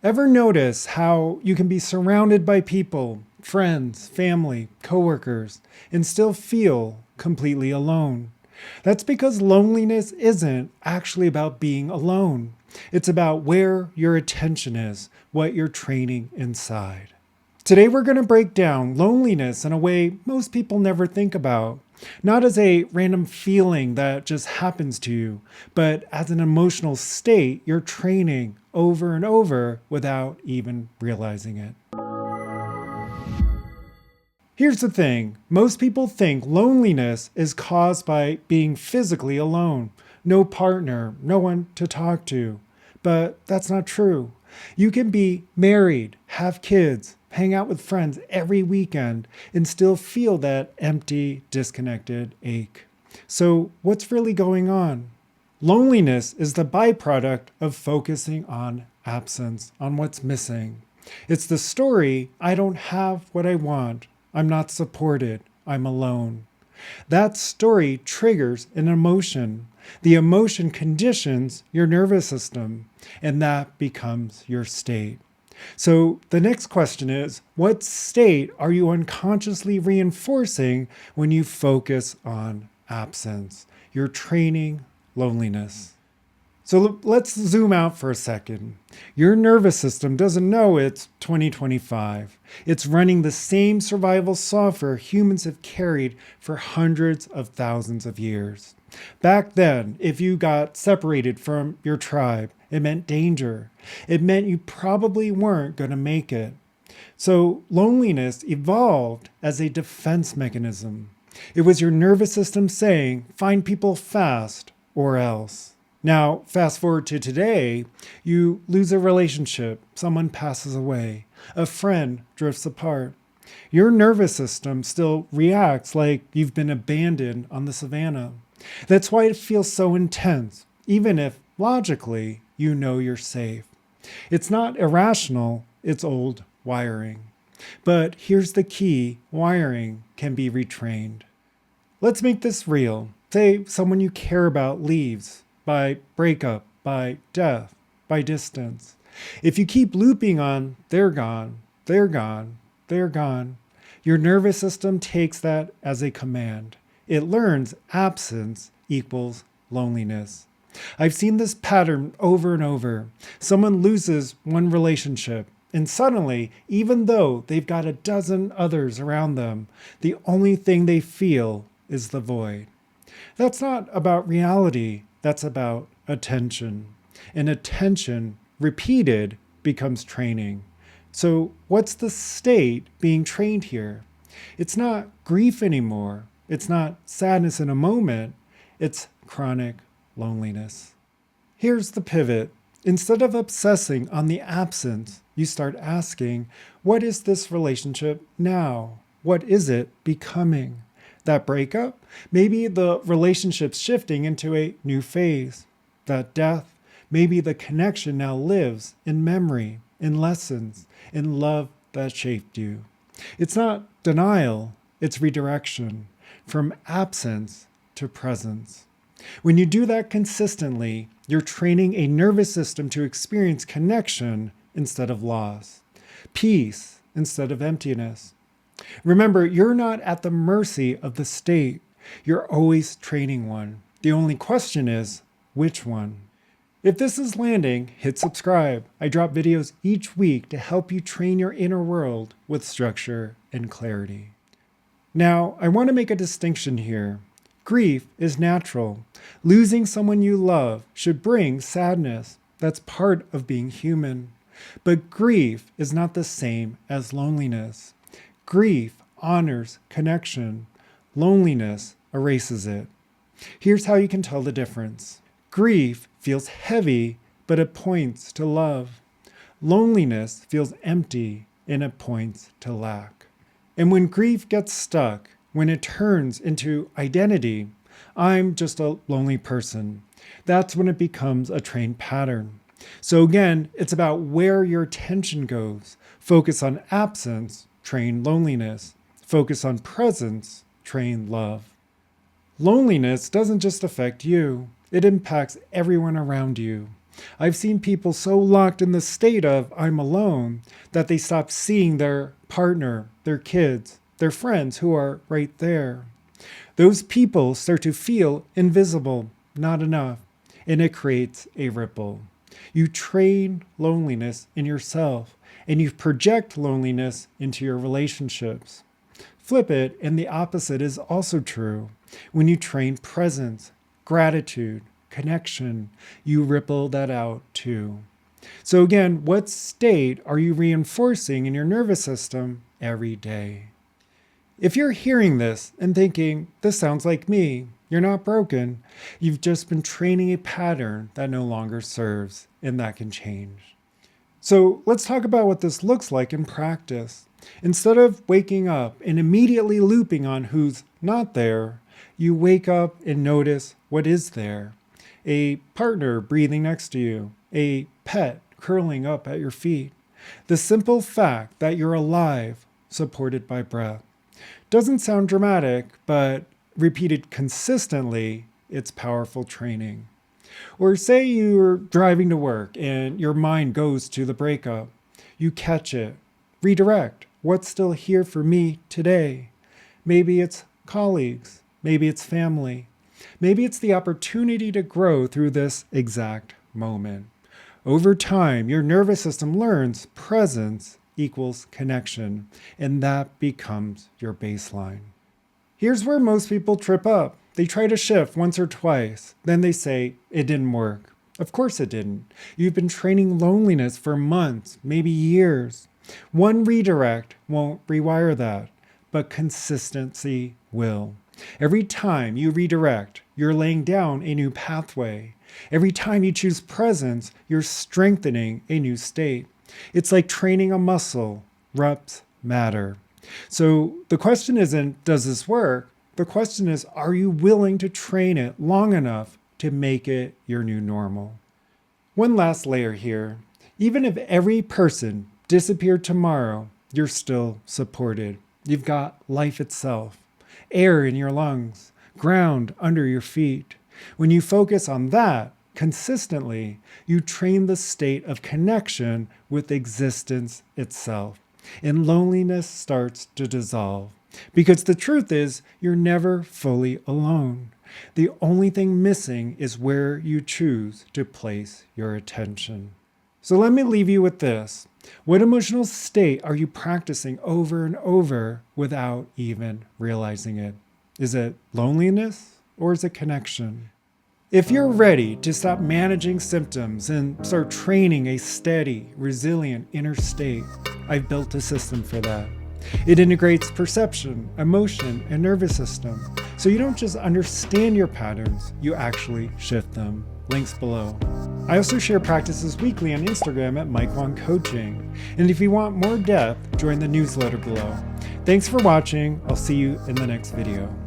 Ever notice how you can be surrounded by people, friends, family, coworkers, and still feel completely alone? That's because loneliness isn't actually about being alone. It's about where your attention is, what you're training inside. Today, we're going to break down loneliness in a way most people never think about. Not as a random feeling that just happens to you, but as an emotional state you're training over and over without even realizing it. Here's the thing, most people think loneliness is caused by being physically alone, no partner, no one to talk to. But that's not true. You can be married, have kids, hang out with friends every weekend, and still feel that empty, disconnected ache. So, what's really going on? Loneliness is the byproduct of focusing on absence, on what's missing. It's the story, I don't have what I want, I'm not supported, I'm alone. That story triggers an emotion. The emotion conditions your nervous system, and that becomes your state. So the next question is, what state are you unconsciously reinforcing when you focus on absence? You're training loneliness. So let's zoom out for a second. Your nervous system doesn't know it's 2025. It's running the same survival software humans have carried for hundreds of thousands of years. Back then, if you got separated from your tribe, it meant danger. It meant you probably weren't going to make it. So loneliness evolved as a defense mechanism. It was your nervous system saying, find people fast or else. Now, fast forward to today, you lose a relationship, someone passes away, a friend drifts apart. Your nervous system still reacts like you've been abandoned on the savannah. That's why it feels so intense, even if logically you know you're safe. It's not irrational, it's old wiring. But here's the key, wiring can be retrained. Let's make this real. Say someone you care about leaves. By breakup, by death, by distance. If you keep looping on, they're gone, they're gone, they're gone, your nervous system takes that as a command. It learns absence equals loneliness. I've seen this pattern over and over. Someone loses one relationship, and suddenly, even though they've got a dozen others around them, the only thing they feel is the void. That's not about reality. That's about attention. And attention, repeated, becomes training. So what's the state being trained here? It's not grief anymore. It's not sadness in a moment. It's chronic loneliness. Here's the pivot. Instead of obsessing on the absence, you start asking, what is this relationship now? What is it becoming? That breakup, maybe the relationship's shifting into a new phase. That death, maybe the connection now lives in memory, in lessons, in love that shaped you. It's not denial, it's redirection from absence to presence. When you do that consistently, you're training a nervous system to experience connection instead of loss, peace instead of emptiness. Remember, you're not at the mercy of the state. You're always training one. The only question is, which one? If this is landing, hit subscribe. I drop videos each week to help you train your inner world with structure and clarity. Now, I want to make a distinction here. Grief is natural. Losing someone you love should bring sadness. That's part of being human. But grief is not the same as loneliness. Grief honors connection. Loneliness erases it. Here's how you can tell the difference. Grief feels heavy, but it points to love. Loneliness feels empty, and it points to lack. And when grief gets stuck, when it turns into identity, I'm just a lonely person, that's when it becomes a trained pattern. So again, it's about where your attention goes. Focus on absence, train loneliness. Focus on presence, train love. Loneliness doesn't just affect you, it impacts everyone around you. I've seen people so locked in the state of I'm alone that they stop seeing their partner, their kids, their friends who are right there. Those people start to feel invisible, not enough, and it creates a ripple. You train loneliness in yourself, and you project loneliness into your relationships. Flip it, and the opposite is also true. When you train presence, gratitude, connection, you ripple that out too. So again, what state are you reinforcing in your nervous system every day? If you're hearing this and thinking, this sounds like me, you're not broken. You've just been training a pattern that no longer serves, and that can change. So let's talk about what this looks like in practice. Instead of waking up and immediately looping on who's not there, you wake up and notice what is there. A partner breathing next to you, a pet curling up at your feet. The simple fact that you're alive, supported by breath. Doesn't sound dramatic, but repeated consistently, it's powerful training. Or say you're driving to work and your mind goes to the breakup. You catch it, redirect. What's still here for me today? Maybe it's colleagues, maybe it's family, maybe it's the opportunity to grow through this exact moment. Over time, your nervous system learns presence equals connection, and that becomes your baseline. Here's where most people trip up. They try to shift once or twice, then they say, it didn't work. Of course it didn't. You've been training loneliness for months, maybe years. One redirect won't rewire that, but consistency will. Every time you redirect, you're laying down a new pathway. Every time you choose presence, you're strengthening a new state. It's like training a muscle. Reps matter. So the question isn't, does this work? The question is, are you willing to train it long enough to make it your new normal? One last layer here. Even if every person disappeared tomorrow, you're still supported. You've got life itself, air in your lungs, ground under your feet. When you focus on that consistently, you train the state of connection with existence itself, and loneliness starts to dissolve. Because the truth is, you're never fully alone. The only thing missing is where you choose to place your attention. So let me leave you with this. What emotional state are you practicing over and over without even realizing it? Is it loneliness or is it connection? If you're ready to stop managing symptoms and start training a steady, resilient inner state, I've built a system for that. It integrates perception, emotion, and nervous system. So you don't just understand your patterns, you actually shift them. Links below. I also share practices weekly on Instagram at Mike Wang Coaching. And if you want more depth, join the newsletter below. Thanks for watching. I'll see you in the next video.